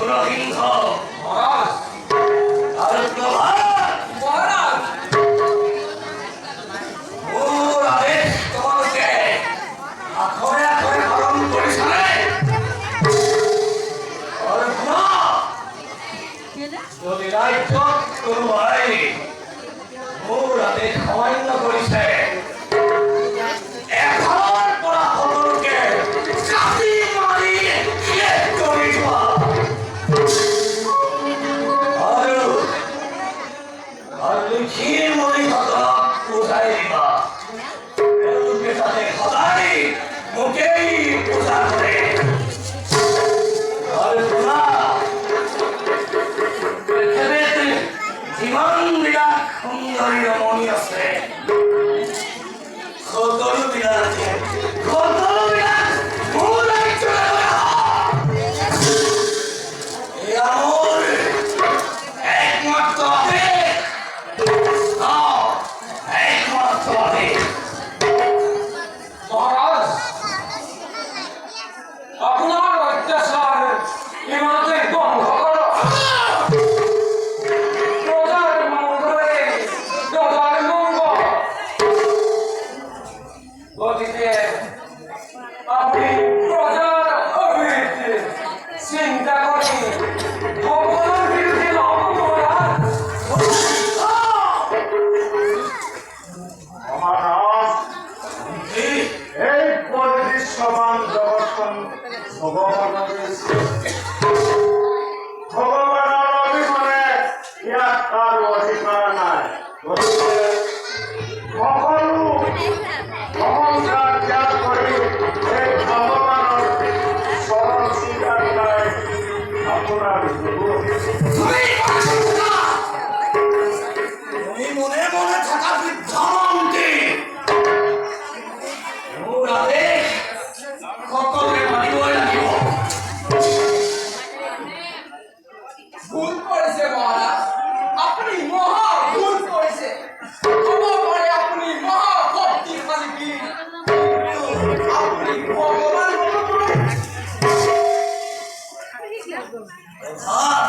সুরসিংহ আর মহারাজ ওর আদেশ তোমাকে আখরে আখরে পালন করেছে যদি রাজ্য কোনো ভাই ওর আদেশ অমান্য করেছে এখন পড়া সকলকে কাটি মারি শেষ করে দেওয়া আর লুচিয়ে মনে কথা কোথায় দিবা এগুলোকে তাদের সদাই মুখেই পূজা করে আর তোমরা পৃথিবীতে জীবন বিরাট সুন্দরী রমণী আছে কতল বিরাট মূলাই চলে আমার একমাত্র মহারাজ আপনার অত্যাচার ইমানকে বন্ধ করো প্রজার মঙ্গলে প্রজার মঙ্গল গতিতে আপনি প্রজার অভিবৃদ্ধি চিন্তা করি ভগবানের বিরুদ্ধে মহারাজ এই পরিদৃশ্যমান জগৎখন ভগৱানৰ অবিহনে ইয়াত কাৰো অধিকাৰ নাই গতিকে সকলো অহংকাৰ ত্যাগ কৰি এই ভগৱানৰ চৰণ স্বীকাৰ কৰাই আপোনাৰ তুমি মনে মনে থাকা বৃদ্ধান্তি ওর আদেশ সকলকে মানিবই লাগিব ভুল করেছে মহারাজ আপনি মহা ভুল করেছে ক্ষমা করে আপনি মহা শক্তিশালী বীর আপনি ভগবান প্রধান